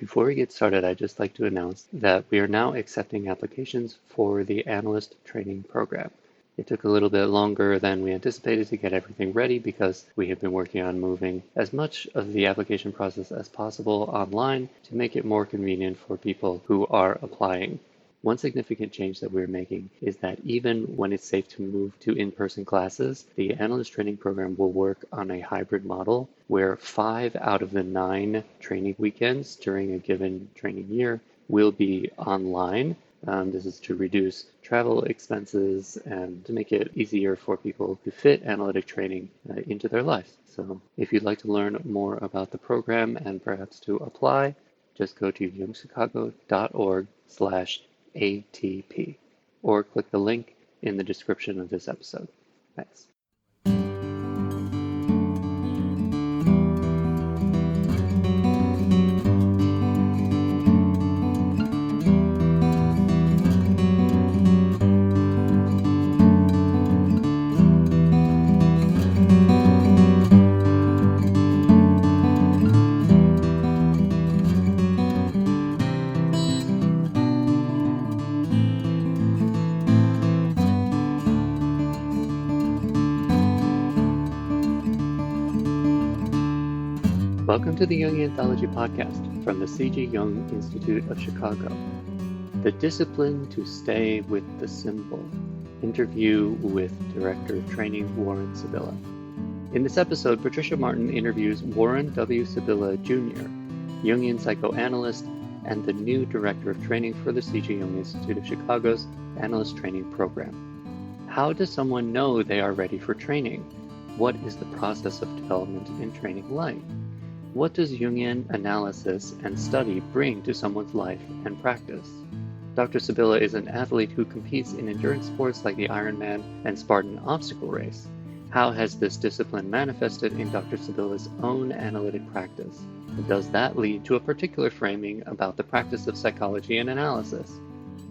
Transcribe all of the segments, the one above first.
Before we get started, I'd just like to announce that we are now accepting applications for the Analyst Training Program. It took a little bit longer than we anticipated to get everything ready because we have been working on moving as much of the application process as possible online to make it more convenient for people who are applying. One significant change that we're making is that even when it's safe to move to in-person classes, the Analyst Training Program will work on a hybrid model where 5 out of the 9 training weekends during a given training year will be online. This is to reduce travel expenses and to make it easier for people to fit analytic training into their lives. So if you'd like to learn more about the program and perhaps to apply, just go to jungchicago.org/ATP or click the link in the description of this episode. Thanks. Welcome to the Jungian Anthology podcast from the C.G. Jung Institute of Chicago. The Discipline to Stay with the Symbol. Interview with Director of Training Warren Sibilla. In this episode, Patricia Martin interviews Warren W. Sibilla Jr., Jungian Psychoanalyst and the new Director of Training for the C.G. Jung Institute of Chicago's Analyst Training Program. How does someone know they are ready for training? What is the process of development in training like? What does Jungian analysis and study bring to someone's life and practice? Dr. Sibilla is an athlete who competes in endurance sports like the Ironman and Spartan obstacle race. How has this discipline manifested in Dr. Sibilla's own analytic practice? And does that lead to a particular framing about the practice of psychology and analysis?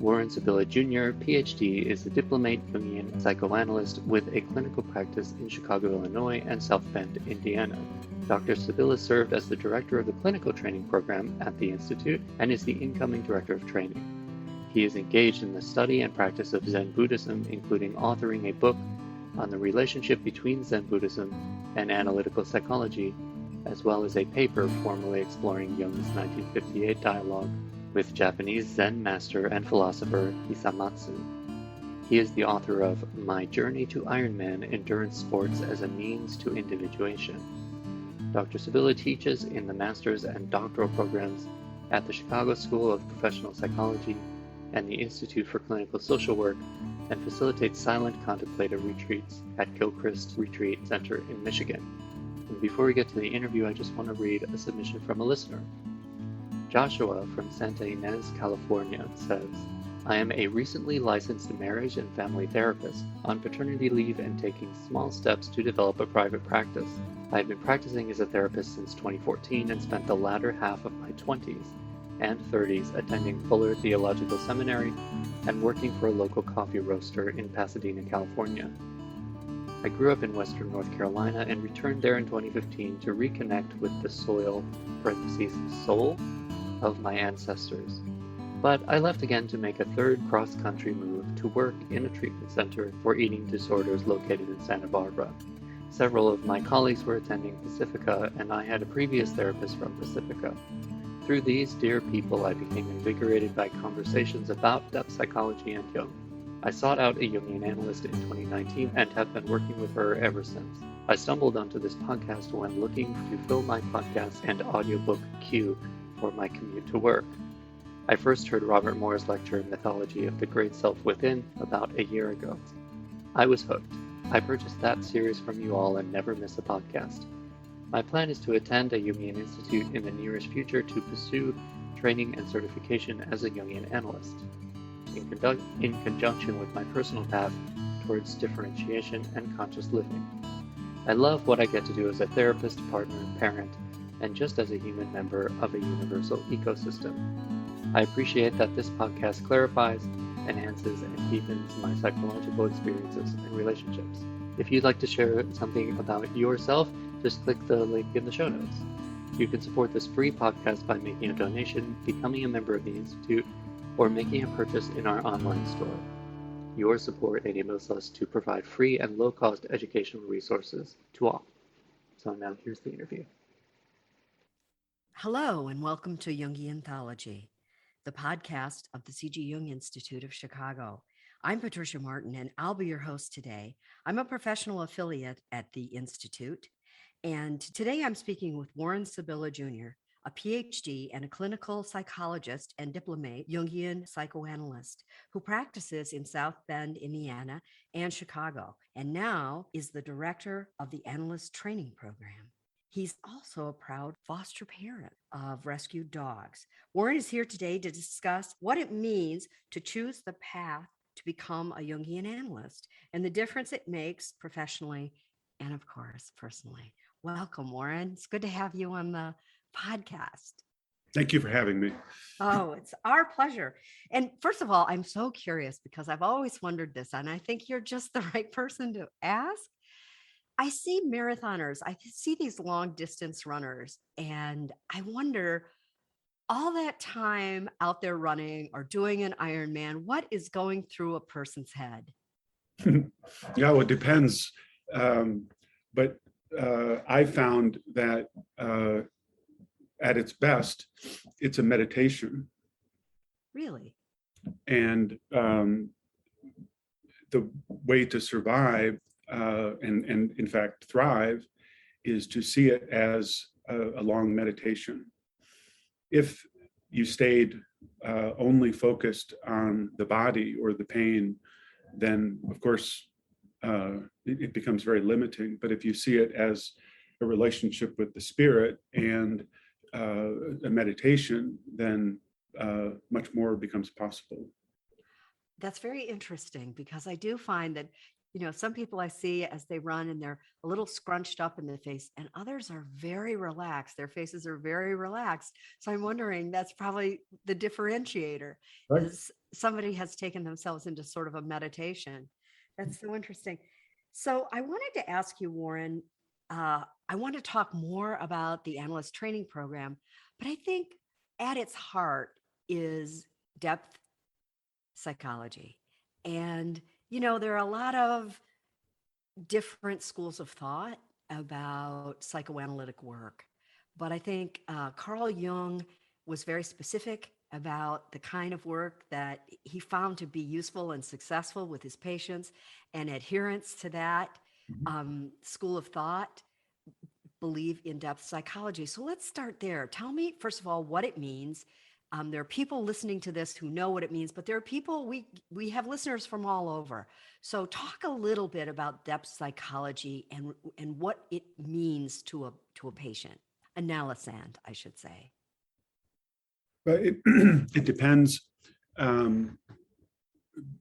Warren Sibilla Jr., PhD, is a diplomate Jungian psychoanalyst with a clinical practice in Chicago, Illinois, and South Bend, Indiana. Dr. Sibilla served as the director of the clinical training program at the Institute and is the incoming director of training. He is engaged in the study and practice of Zen Buddhism, including authoring a book on the relationship between Zen Buddhism and analytical psychology, as well as a paper formally exploring Jung's 1958 dialogue with Japanese Zen master and philosopher Hisamatsu. He is the author of My Journey to Ironman, Endurance Sports as a Means to Individuation. Dr. Sibilla teaches in the master's and doctoral programs at the Chicago School of Professional Psychology and the Institute for Clinical Social Work and facilitates silent contemplative retreats at Gilchrist Retreat Center in Michigan. And before we get to the interview, I just want to read a submission from a listener. Joshua from Santa Ynez, California says, I am a recently licensed marriage and family therapist on paternity leave and taking small steps to develop a private practice. I have been practicing as a therapist since 2014 and spent the latter half of my 20s and 30s attending Fuller Theological Seminary and working for a local coffee roaster in Pasadena, California. I grew up in Western North Carolina and returned there in 2015 to reconnect with the soul of my ancestors. But I left again to make a third cross-country move to work in a treatment center for eating disorders located in Santa Barbara. Several of my colleagues were attending Pacifica, and I had a previous therapist from Pacifica. Through these dear people, I became invigorated by conversations about depth psychology and Jung. I sought out a Jungian analyst in 2019 and have been working with her ever since. I stumbled onto this podcast when looking to fill my podcast and audiobook queue for my commute to work. I first heard Robert Moore's lecture, Mythology of the Great Self Within, about a year ago. I was hooked. I purchased that series from you all and never miss a podcast. My plan is to attend a Jungian Institute in the nearest future to pursue training and certification as a Jungian analyst, in conjunction with my personal path towards differentiation and conscious living. I love what I get to do as a therapist, partner, parent, and just as a human member of a universal ecosystem. I appreciate that this podcast clarifies, enhances, and deepens my psychological experiences and relationships. If you'd like to share something about yourself, just click the link in the show notes. You can support this free podcast by making a donation, becoming a member of the Institute, or making a purchase in our online store. Your support enables us to provide free and low-cost educational resources to all. So now here's the interview. Hello, and welcome to Jungian Psychoanalyst, the podcast of the C.G. Jung Institute of Chicago. I'm Patricia Martin, and I'll be your host today. I'm a professional affiliate at the Institute, and today I'm speaking with Warren Sibilla Jr., a PhD and a clinical psychologist and diplomate Jungian psychoanalyst who practices in South Bend, Indiana, and Chicago, and now is the director of the Analyst Training Program. He's also a proud foster parent of rescued dogs. Warren is here today to discuss what it means to choose the path to become a Jungian analyst and the difference it makes professionally and, of course, personally. Welcome, Warren. It's good to have you on the podcast. Thank you for having me. Oh, it's our pleasure. And first of all, I'm so curious because I've always wondered this, and I think you're just the right person to ask. I see marathoners, I see these long distance runners, and I wonder, all that time out there running or doing an Ironman, what is going through a person's head? Yeah, well, it depends. But I found that at its best, it's a meditation. Really? And the way to survive and in fact thrive is to see it as a long meditation. If you stayed only focused on the body or the pain, then of course it becomes very limiting. But if you see it as a relationship with the spirit and a meditation, then much more becomes possible. That's very interesting because I do find that, some people I see as they run and they're a little scrunched up in the face, and others are very relaxed. Their faces are very relaxed. So I'm wondering, that's probably the differentiator, Right. Is somebody has taken themselves into sort of a meditation. That's so interesting. So I wanted to ask you, Warren, I want to talk more about the Analyst Training Program, but I think at its heart is depth psychology. And there are a lot of different schools of thought about psychoanalytic work. But I think Carl Jung was very specific about the kind of work that he found to be useful and successful with his patients, and adherents to that school of thought believe in depth psychology. So let's start there. Tell me, first of all, what it means. There are people listening to this who know what it means, but there are people, we have listeners from all over. So talk a little bit about depth psychology and what it means to a patient. Analysand, I should say. But it depends.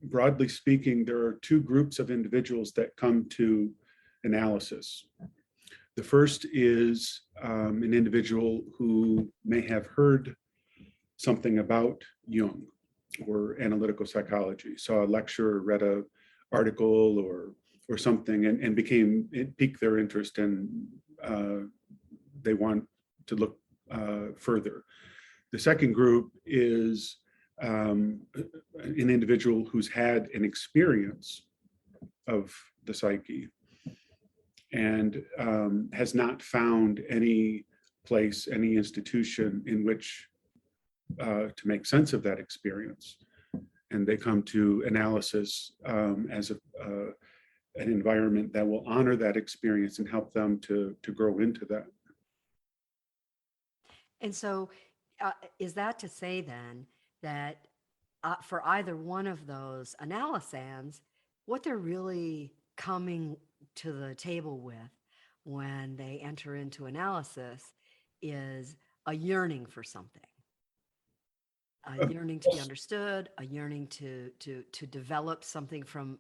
Broadly speaking, there are two groups of individuals that come to analysis. The first is an individual who may have heard something about Jung or analytical psychology, saw a lecture, read an article or something, and it piqued their interest, and they want to look further. The second group is an individual who's had an experience of the psyche and has not found any place, any institution in which to make sense of that experience. And they come to analysis as an environment that will honor that experience and help them to grow into that. And so is that to say then that for either one of those analysands, what they're really coming to the table with when they enter into analysis is a yearning for something, a yearning to be understood, a yearning to develop something from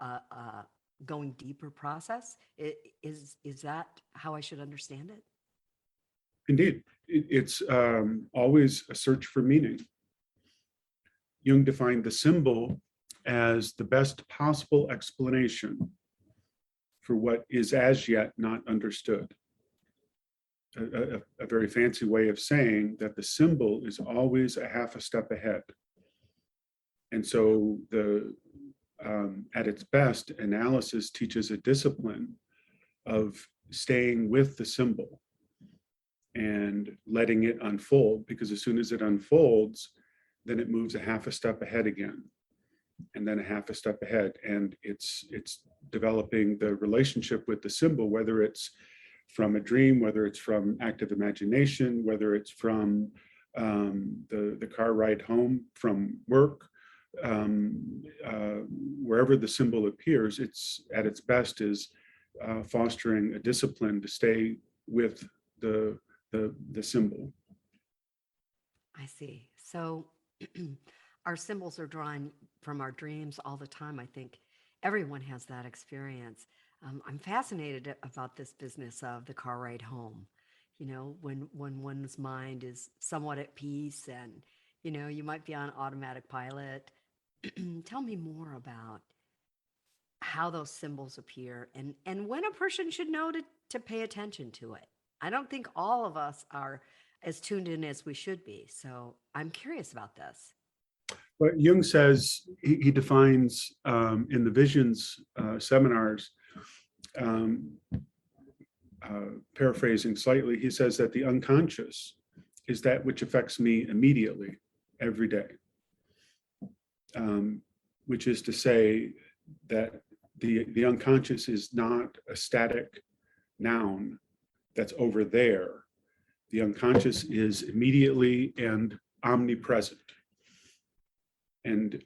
a going deeper process? Is that how I should understand it? Indeed, it's always a search for meaning. Jung defined the symbol as the best possible explanation for what is as yet not understood. a very fancy way of saying that the symbol is always a half a step ahead. And so at its best, analysis teaches a discipline of staying with the symbol and letting it unfold, because as soon as it unfolds, then it moves a half a step ahead again, and then a half a step ahead. And it's developing the relationship with the symbol, whether it's from a dream, whether it's from active imagination, whether it's from the car ride home from work, wherever the symbol appears, it's at its best is fostering a discipline to stay with the symbol. I see. So our symbols are drawn from our dreams all the time. I think everyone has that experience. I'm fascinated about this business of the car ride home. You know, when one's mind is somewhat at peace and, you know, you might be on automatic pilot. Tell me more about how those symbols appear and when a person should know to pay attention to it. I don't think all of us are as tuned in as we should be. So I'm curious about this. But Jung says, he defines in the visions seminars, paraphrasing slightly, he says that the unconscious is that which affects me immediately every day. Which is to say that the unconscious is not a static noun that's over there. The unconscious is immediately and omnipresent. And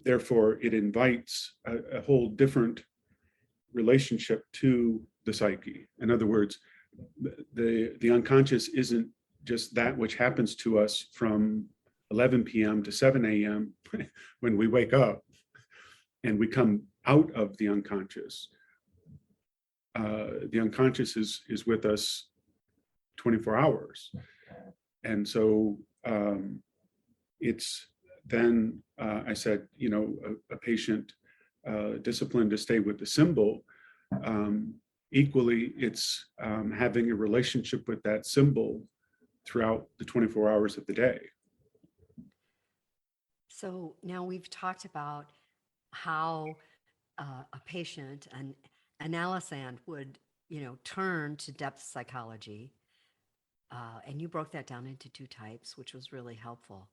therefore, it invites a whole different relationship to the psyche. In other words, the unconscious isn't just that which happens to us from 11 p.m. to 7 a.m. when we wake up and we come out of the unconscious. The unconscious is with us 24 hours. And so it's then, I said, you know, a patient discipline to stay with the symbol. Equally, it's having a relationship with that symbol throughout the 24 hours of the day. So now we've talked about how a patient, an analysand would, you know, turn to depth psychology. And you broke that down into two types, which was really helpful.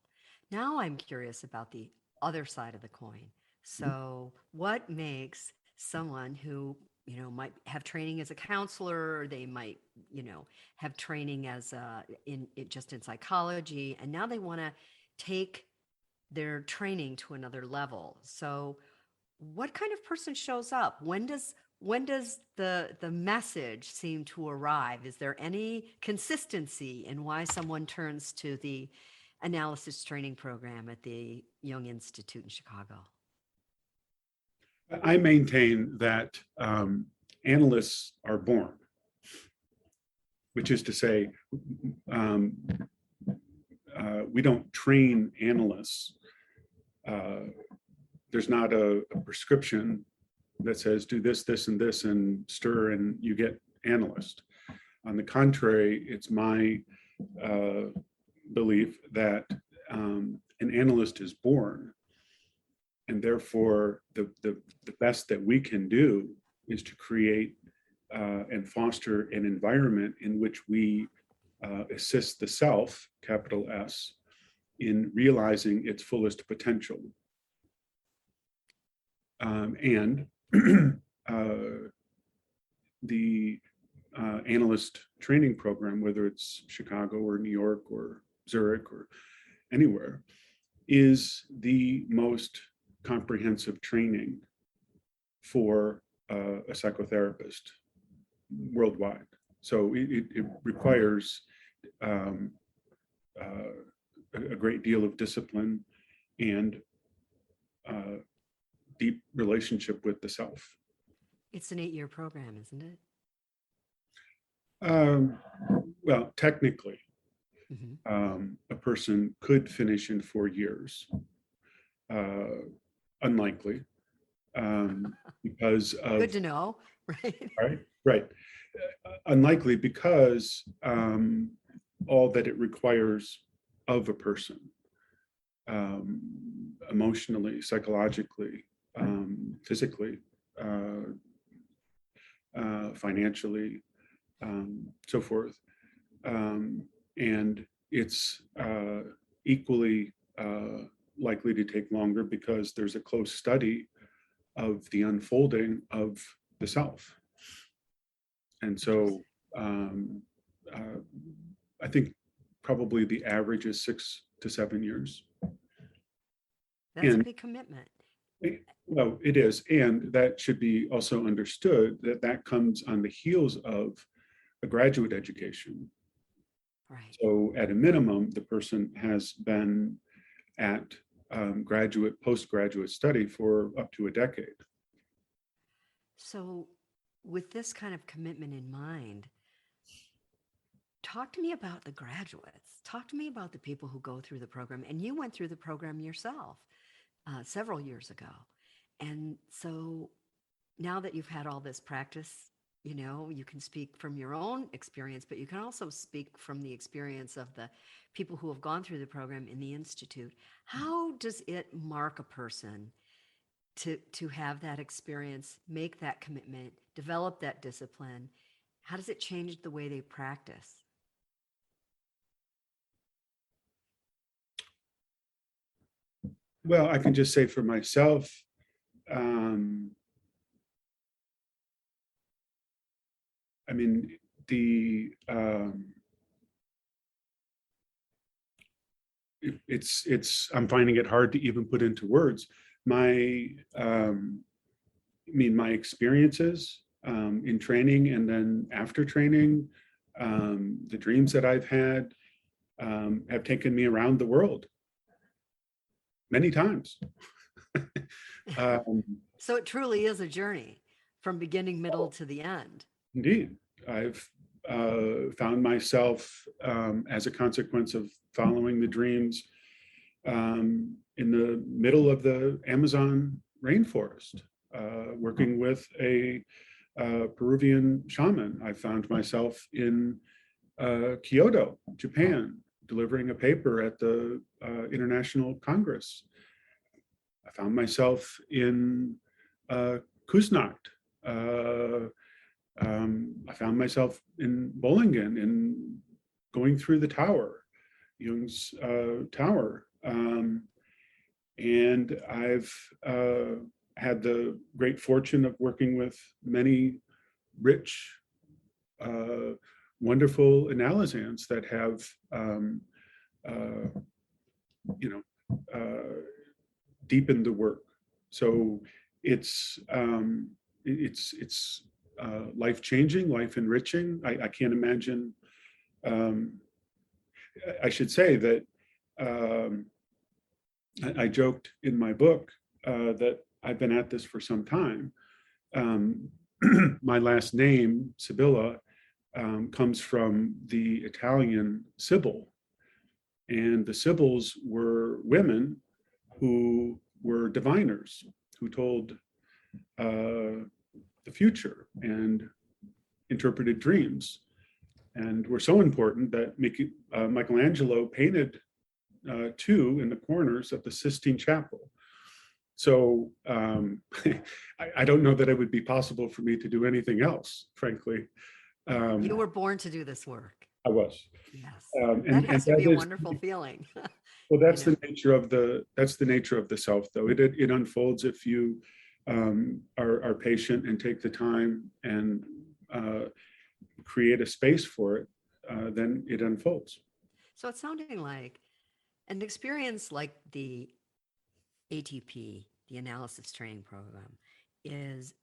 Now I'm curious about the other side of the coin. So what makes someone who, you know, might have training as a counselor, or they might, you know, have training as in psychology, and now they want to take their training to another level. So what kind of person shows up? When does the message seem to arrive? Is there any consistency in why someone turns to the Analyst Training Program at the Jung Institute in Chicago? I maintain that analysts are born, which is to say, we don't train analysts. There's not a prescription that says do this, this, and this, and stir, and you get analyst. On the contrary, it's my belief that an analyst is born, and therefore the best that we can do is to create and foster an environment in which we assist the self, capital S, in realizing its fullest potential. And the Analyst Training Program, whether it's Chicago or New York or Zurich or anywhere, is the most comprehensive training for a psychotherapist worldwide. So it requires a great deal of discipline and deep relationship with the self. It's an 8-year program, isn't it? Well, technically, Mm-hmm. a person could finish in 4 years. Unlikely, because of Good to know. right? Right. Right. Unlikely because all that it requires of a person, emotionally, psychologically, physically, financially, so forth. And it's equally likely to take longer because there's a close study of the unfolding of the self. And so I think probably the average is 6 to 7 years. That's a And big commitment. well, it is. And that should be also understood that that comes on the heels of a graduate education. Right. So at a minimum, the person has been at postgraduate study for up to a decade. So, with this kind of commitment in mind, talk to me about the graduates. Talk to me about the people who go through the program. And you went through the program yourself several years ago. And so now that you've had all this practice, you can speak from your own experience, but you can also speak from the experience of the people who have gone through the program in the Institute. How does it mark a person to have that experience, make that commitment, develop that discipline? How does it change the way they practice? Well, I can just say for myself, I mean, I'm finding it hard to even put into words. My my experiences in training and then after training, the dreams that I've had have taken me around the world many times. So it truly is a journey from beginning, middle to the end. Indeed, I've found myself as a consequence of following the dreams in the middle of the Amazon rainforest, working with a Peruvian shaman. I found myself in Kyoto, Japan, delivering a paper at the International Congress. I found myself in Kuznakt. I found myself in Bollingen, in going through the tower, Jung's tower. And I've had the great fortune of working with many rich, wonderful analysans that have, deepened the work. So it's life-changing, life-enriching. I can't imagine. I should say that I joked in my book that I've been at this for some time. My last name, Sibilla, comes from the Italian Sibyl. And the Sibyls were women who were diviners, who told the future and interpreted dreams, and were so important that Michelangelo painted two in the corners of the Sistine Chapel. So I don't know that it would be possible for me to do anything else, frankly. You were born to do this work. I was. Yes. And that has to be a is, wonderful feeling. Well, that's the nature of the self, though. It unfolds if you are patient and take the time and create a space for it, then it unfolds. So it's sounding like an experience like the ATP, the Analysis Training Program, it's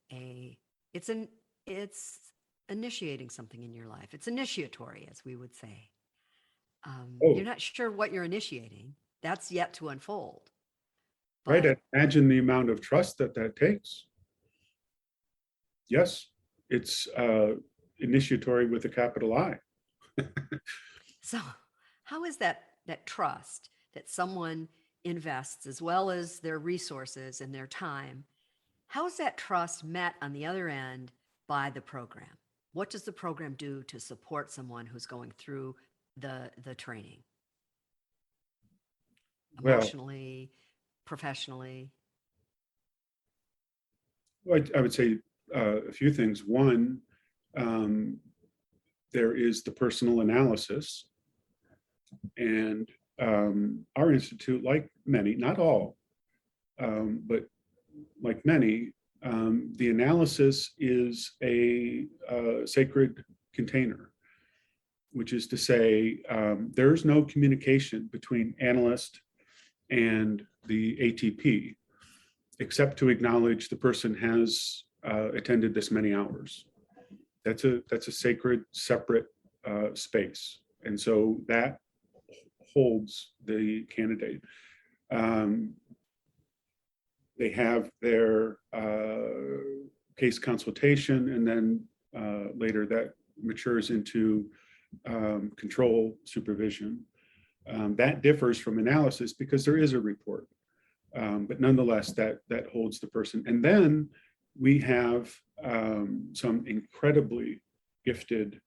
initiating something in your life. It's initiatory, as we would say. You're not sure what you're initiating. That's yet to unfold. Right. I imagine the amount of trust that takes. Yes, it's initiatory with a capital I. So how is that trust that someone invests, as well as their resources and their time, how is that trust met on the other end by the program? What does the program do to support someone who's going through the training? Well, Emotionally, professionally? I would say a few things. One, there is the personal analysis. And our institute, like many, not all, but like many, the analysis is a sacred container, which is to say there's no communication between analyst and the ATP, except to acknowledge the person has attended this many hours. That's a sacred, separate space. And so that holds the candidate. They have their case consultation, and then later that matures into control supervision. That differs from analysis because there is a report, but nonetheless, that holds the person. And then we have some incredibly gifted,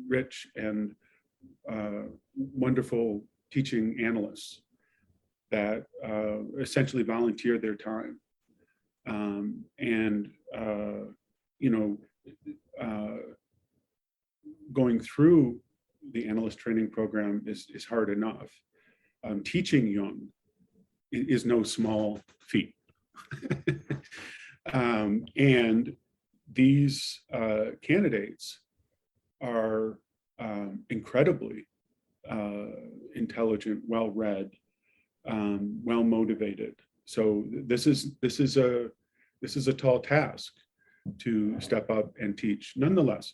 rich, and wonderful teaching analysts that essentially volunteer their time. Going through the Analyst Training Program is hard enough. Teaching Jung is no small feat. And these candidates are incredibly intelligent, well-read, well-motivated. So this is a tall task to step up and teach. Nonetheless,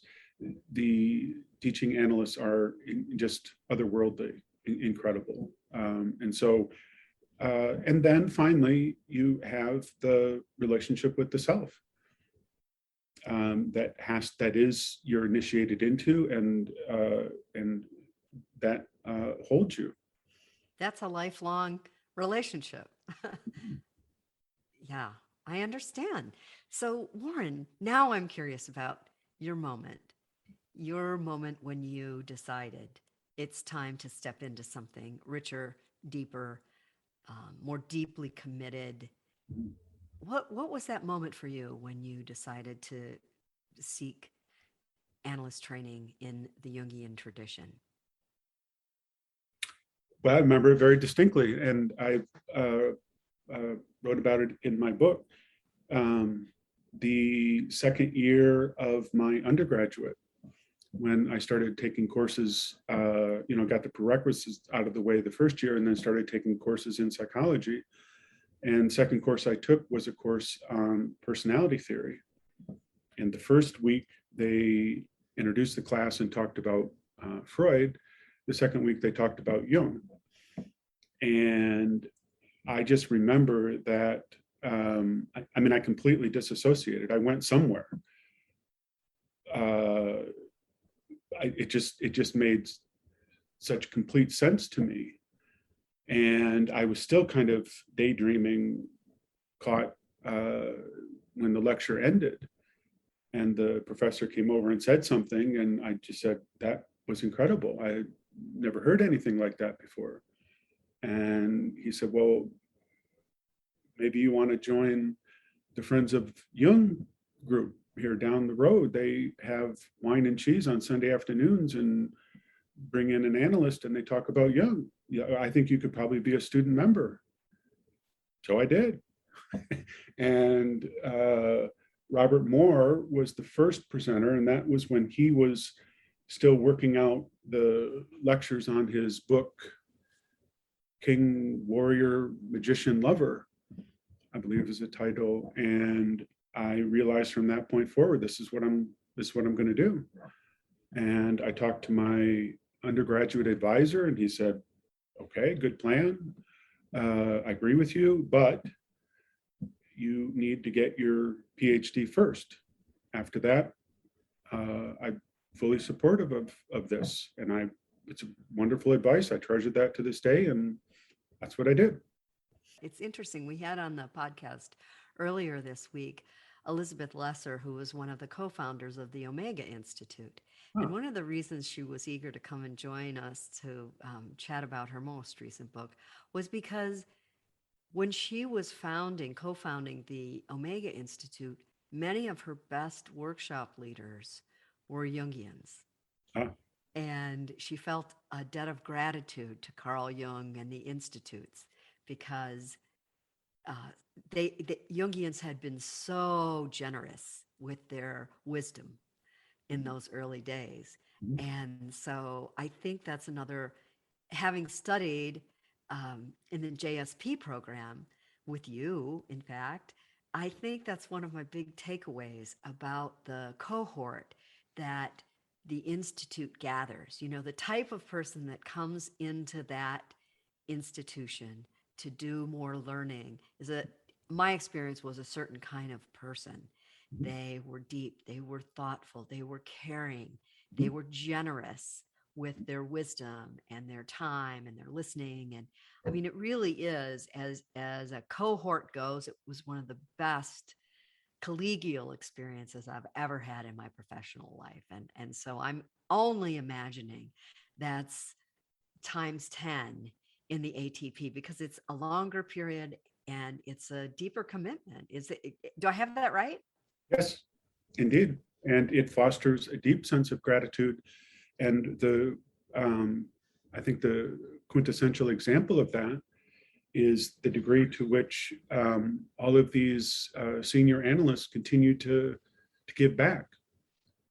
the teaching analysts are just otherworldly, incredible. And then finally, you have the relationship with the self that is you're initiated into, and that holds you. That's a lifelong relationship. Yeah, I understand. So, Warren, now I'm curious about your moment when you decided it's time to step into something richer, deeper, more deeply committed. What was that moment for you when you decided to seek analyst training in the Jungian tradition? Well, I remember it very distinctly, and I wrote about it in my book. The second year of my undergraduate, when I started taking courses, got the prerequisites out of the way the first year, and then started taking courses in psychology. And second course I took was a course on personality theory. And the first week they introduced the class and talked about Freud. The second week they talked about Jung. And I just remember that, I completely disassociated. I went somewhere. It just made such complete sense to me. And I was still kind of daydreaming, caught when the lecture ended. And the professor came over and said something, and I just said, that was incredible. I had never heard anything like that before. And he said, well, maybe you want to join the Friends of Jung group here down the road. They have wine and cheese on Sunday afternoons and bring in an analyst and they talk about Jung. Yeah, I think you could probably be a student member. So I did. And Robert Moore was the first presenter, and that was when he was still working out the lectures on his book, King, Warrior, Magician, Lover, I believe is the title. And I realized from that point forward, this is what I'm going to do. And I talked to my undergraduate advisor, and he said, okay, good plan. I agree with you, but you need to get your PhD first. After that, I'm fully supportive of this. And it's wonderful advice. I treasure that to this day, and that's what I did. It's interesting. We had on the podcast earlier this week Elizabeth Lesser, who was one of the co-founders of the Omega Institute. Huh. And one of the reasons she was eager to come and join us to chat about her most recent book was because when she was co-founding the Omega Institute, many of her best workshop leaders were Jungians. Huh. And she felt a debt of gratitude to Carl Jung and the institutes because the Jungians had been so generous with their wisdom in those early days. Mhm. And so I think that's another, having studied in the JSP program with you, in fact, I think that's one of my big takeaways about the cohort that the Institute gathers. You know, the type of person that comes into that institution to do more learning is my experience was a certain kind of person. They were deep, they were thoughtful, they were caring, they were generous with their wisdom and their time and their listening. And I mean, it really is, as a cohort goes, it was one of the best collegial experiences I've ever had in my professional life. And so I'm only imagining that's times 10 in the ATP because it's a longer period and it's a deeper commitment. Do I have that right? Yes, indeed. And it fosters a deep sense of gratitude. And I think the quintessential example of that is the degree to which all of these senior analysts continue to give back,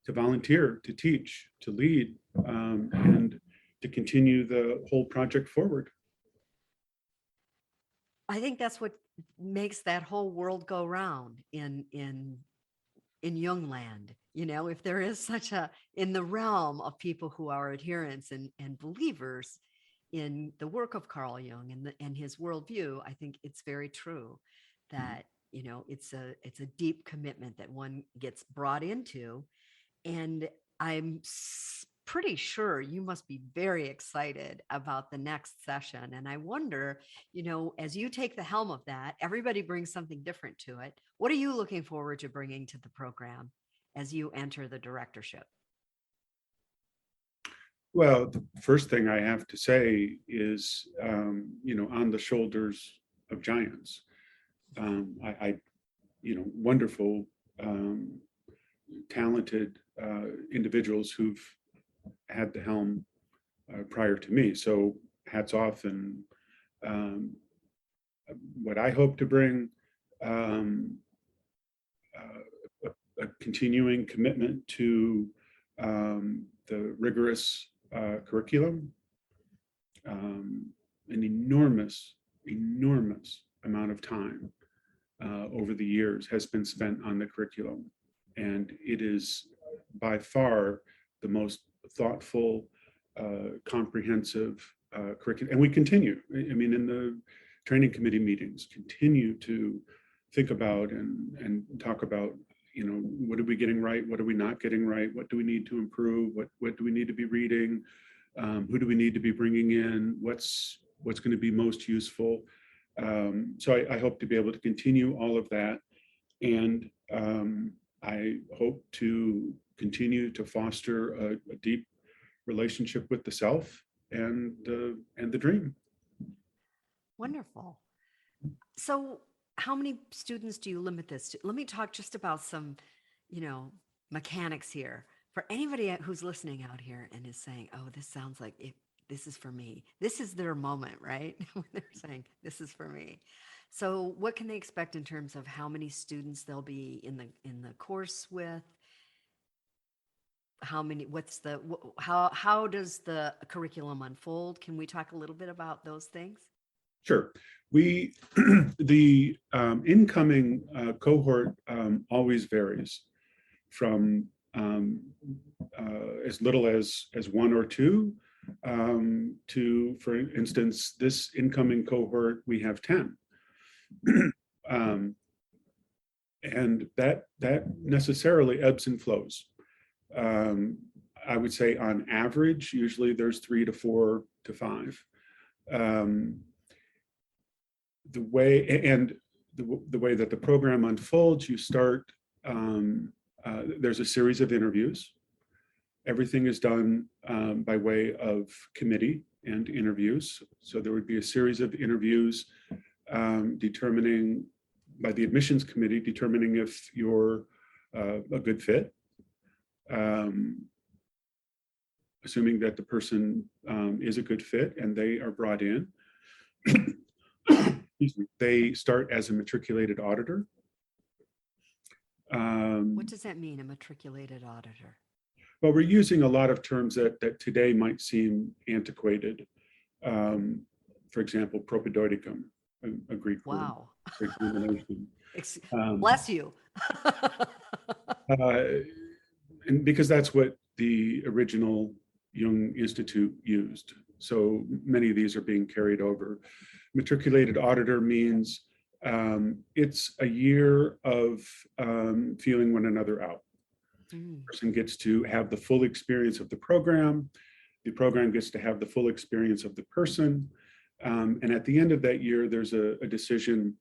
to volunteer, to teach, to lead, and to continue the whole project forward. I think that's what makes that whole world go round in Jung land. You know, if there is such in the realm of people who are adherents and believers in the work of Carl Jung and his worldview, I think it's very true that, you know, it's a deep commitment that one gets brought into. And I'm pretty sure you must be very excited about the next session. And I wonder, you know, as you take the helm of that, everybody brings something different to it. What are you looking forward to bringing to the program as you enter the directorship? Well, the first thing I have to say is, on the shoulders of giants. Wonderful, talented individuals who've had the helm prior to me. So hats off. And what I hope to bring, a continuing commitment to the rigorous curriculum, an enormous amount of time over the years has been spent on the curriculum. And it is by far the most thoughtful, comprehensive curriculum. And we continue, I mean, in the training committee meetings, continue to think about and talk about, what are we getting right? What are we not getting right? What do we need to improve? What do we need to be reading? Who do we need to be bringing in? What's going to be most useful? So I hope to be able to continue all of that. And I hope to continue to foster a deep relationship with the self and the dream. Wonderful. So how many students do you limit this to? Let me talk just about some, mechanics here. For anybody who's listening out here and is saying, oh, this sounds like this is for me. This is their moment, right? When they're saying, this is for me. So what can they expect in terms of how many students they'll be in the course with? How does the curriculum unfold? Can we talk a little bit about those things? Sure. The incoming cohort always varies from as little as one or two to, for instance, this incoming cohort, we have 10. And that necessarily ebbs and flows. I would say on average, usually there's 3 to 4 to 5. The way that the program unfolds, you start there's a series of interviews. Everything is done by way of committee and interviews. So there would be a series of interviews determining by the admissions committee, determining if you're a good fit, assuming that the person is a good fit and they are brought in. Excuse me. They start as a matriculated auditor. What does that mean, a matriculated auditor? Well, we're using a lot of terms that today might seem antiquated. For example, propedeuticum, a Greek word. Wow. Greek denomination. Bless you. And because that's what the original Jung Institute used. So many of these are being carried over. Matriculated auditor means it's a year of feeling one another out. The person gets to have the full experience of the program. The program gets to have the full experience of the person. And at the end of that year, there's a decision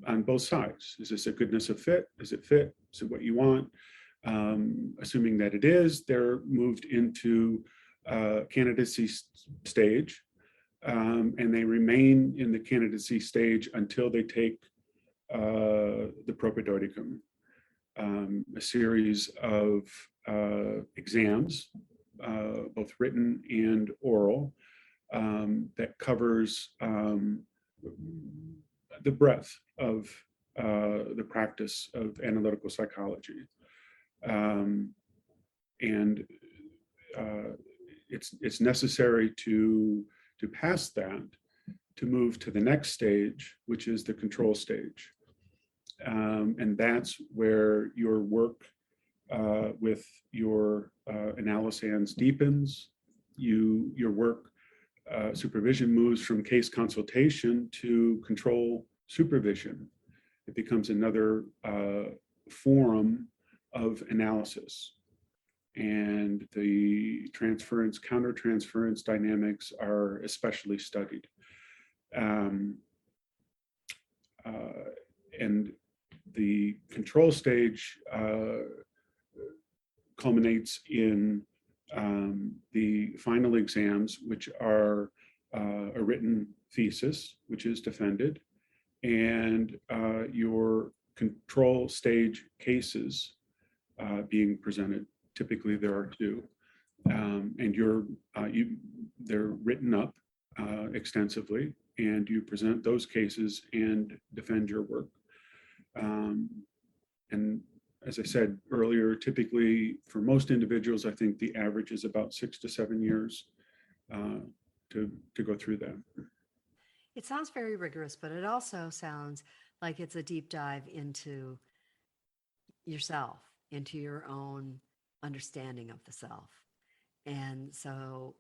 on both sides. Is this a goodness of fit? Is it fit? Is it what you want? Assuming that it is, they're moved into candidacy stage, and they remain in the candidacy stage until they take the propedeuticum, a series of exams, both written and oral, that covers the breadth of the practice of analytical psychology. And it's necessary to pass that to move to the next stage, which is the control stage. And that's where your work with your analysands deepens. Your work supervision moves from case consultation to control supervision. It becomes another forum of analysis. And the transference, countertransference dynamics are especially studied. And the control stage culminates in the final exams, which are a written thesis, which is defended, and your control stage cases being presented. Typically, there are two, and they're written up extensively, and you present those cases and defend your work. And as I said earlier, typically for most individuals, I think the average is about 6 to 7 years to go through that. It sounds very rigorous, but it also sounds like it's a deep dive into yourself, into your own understanding of the self. And so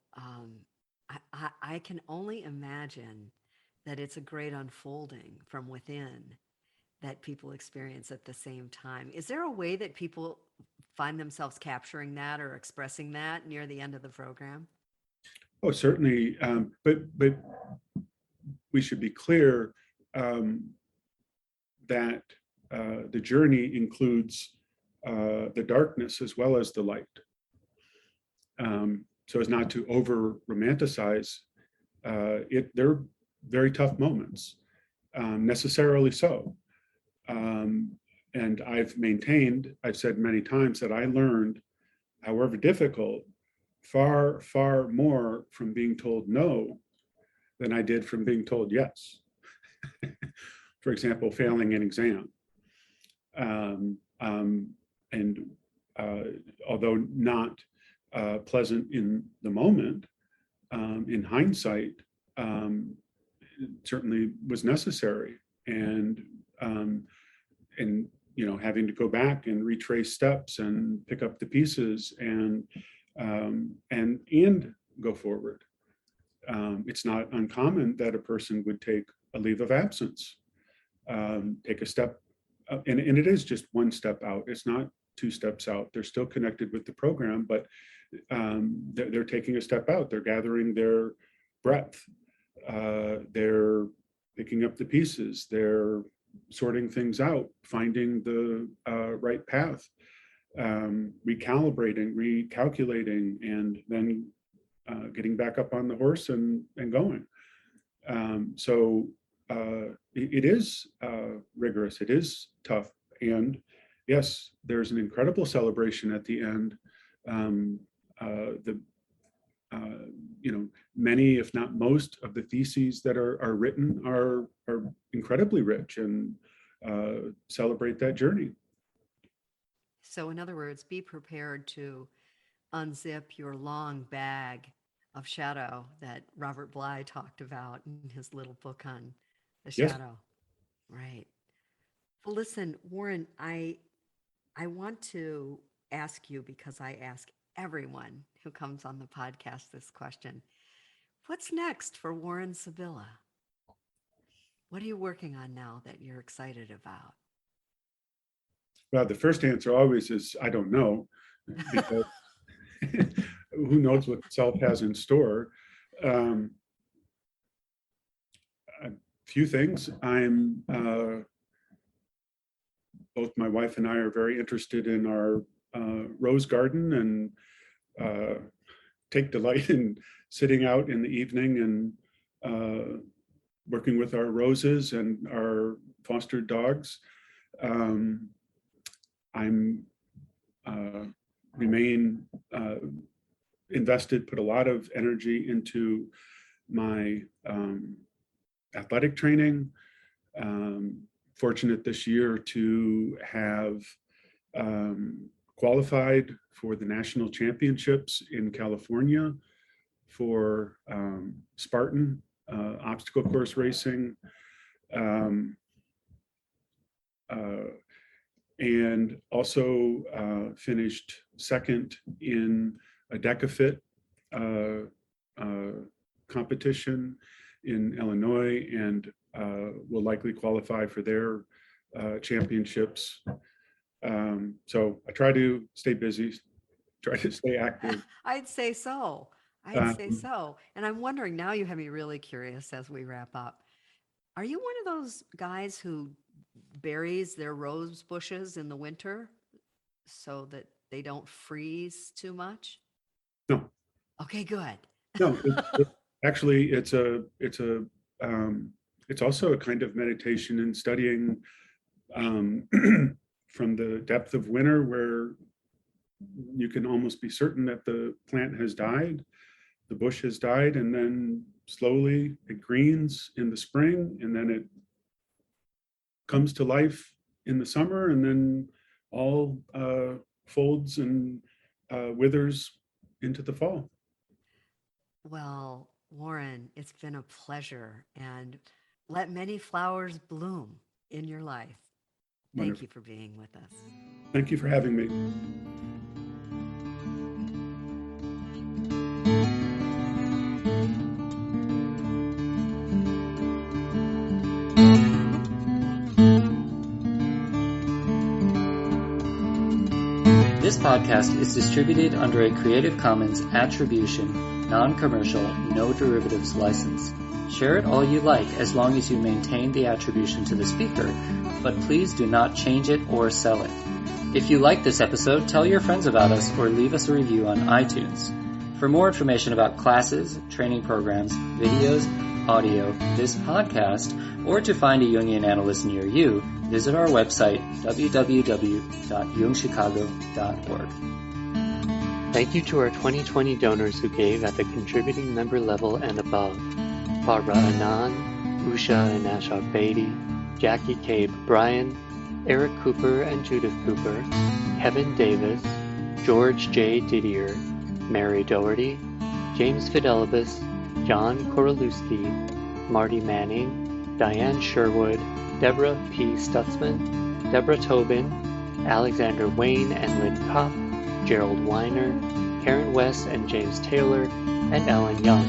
I can only imagine that it's a great unfolding from within that people experience at the same time. Is there a way that people find themselves capturing that or expressing that near the end of the program? Oh, certainly. But we should be clear that the journey includes the darkness as well as the light. So as not to over romanticize it, they're very tough moments, necessarily so. And I've said many times that I learned, however difficult, far, far more from being told no than I did from being told yes. For example, failing an exam. And although not pleasant in the moment, in hindsight, it certainly was necessary. And having to go back and retrace steps and pick up the pieces and go forward. It's not uncommon that a person would take a leave of absence, take a step, and it is just one step out. It's not 2 steps out. They're still connected with the program, but they're taking a step out. They're gathering their breath. They're picking up the pieces. They're sorting things out, finding the right path, recalibrating, recalculating, and then getting back up on the horse and going. So it is rigorous. It is tough. And yes, there's an incredible celebration at the end. Many, if not most, of the theses that are written are incredibly rich and celebrate that journey. So in other words, be prepared to unzip your long bag of shadow that Robert Bly talked about in his little book on the shadow. Yes. Right. Well, listen, Warren, I want to ask you, because I ask everyone who comes on the podcast this question: what's next for Warren Sibilla? What are you working on now that you're excited about? Well, the first answer always is, I don't know, because who knows what self has in store. A few things. I'm both my wife and I are very interested in our rose garden, and take delight in sitting out in the evening and working with our roses and our fostered dogs. I'm remain invested, put a lot of energy into my athletic training. Fortunate this year to have qualified for the national championships in California for Spartan obstacle course racing. And also finished second in a decafit competition in Illinois, and will likely qualify for their championships. So I try to stay busy, try to stay active. I'd say so. And I'm wondering, now you have me really curious as we wrap up. Are you one of those guys who buries their rose bushes in the winter so that they don't freeze too much? No. Okay, good. No, actually, it's also a kind of meditation and studying from the depth of winter, where you can almost be certain that the plant has died, the bush has died, and then slowly it greens in the spring, and then it comes to life in the summer, and then all folds and withers into the fall. Well, Warren, it's been a pleasure, and let many flowers bloom in your life. Thank you for being with us. Thank you for having me. This podcast is distributed under a Creative Commons Attribution, Non-Commercial, No Derivatives license. Share it all you like, as long as you maintain the attribution to the speaker, but please do not change it or sell it. If you like this episode, tell your friends about us or leave us a review on iTunes. For more information about classes, training programs, videos, audio, this podcast, or to find a Jungian analyst near you, visit our website, www.jungchicago.org. Thank you to our 2020 donors who gave at the contributing member level and above: Barbara Anand, Usha and Ashok Beatty, Jackie Cabe Bryan, Eric Cooper and Judith Cooper, Kevin Davis, George J. Didier, Mary Doherty, James Fidelibus, John Korolewski, Marty Manning, Diane Sherwood, Deborah P. Stutzman, Deborah Tobin, Alexander Wayne and Lynn Kopp, Gerald Weiner, Karen West and James Taylor, and Ellen Young.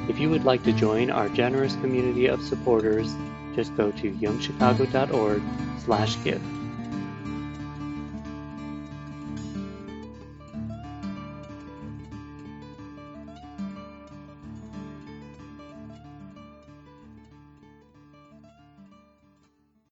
If you would like to join our generous community of supporters, just go to jungchicago.org/give.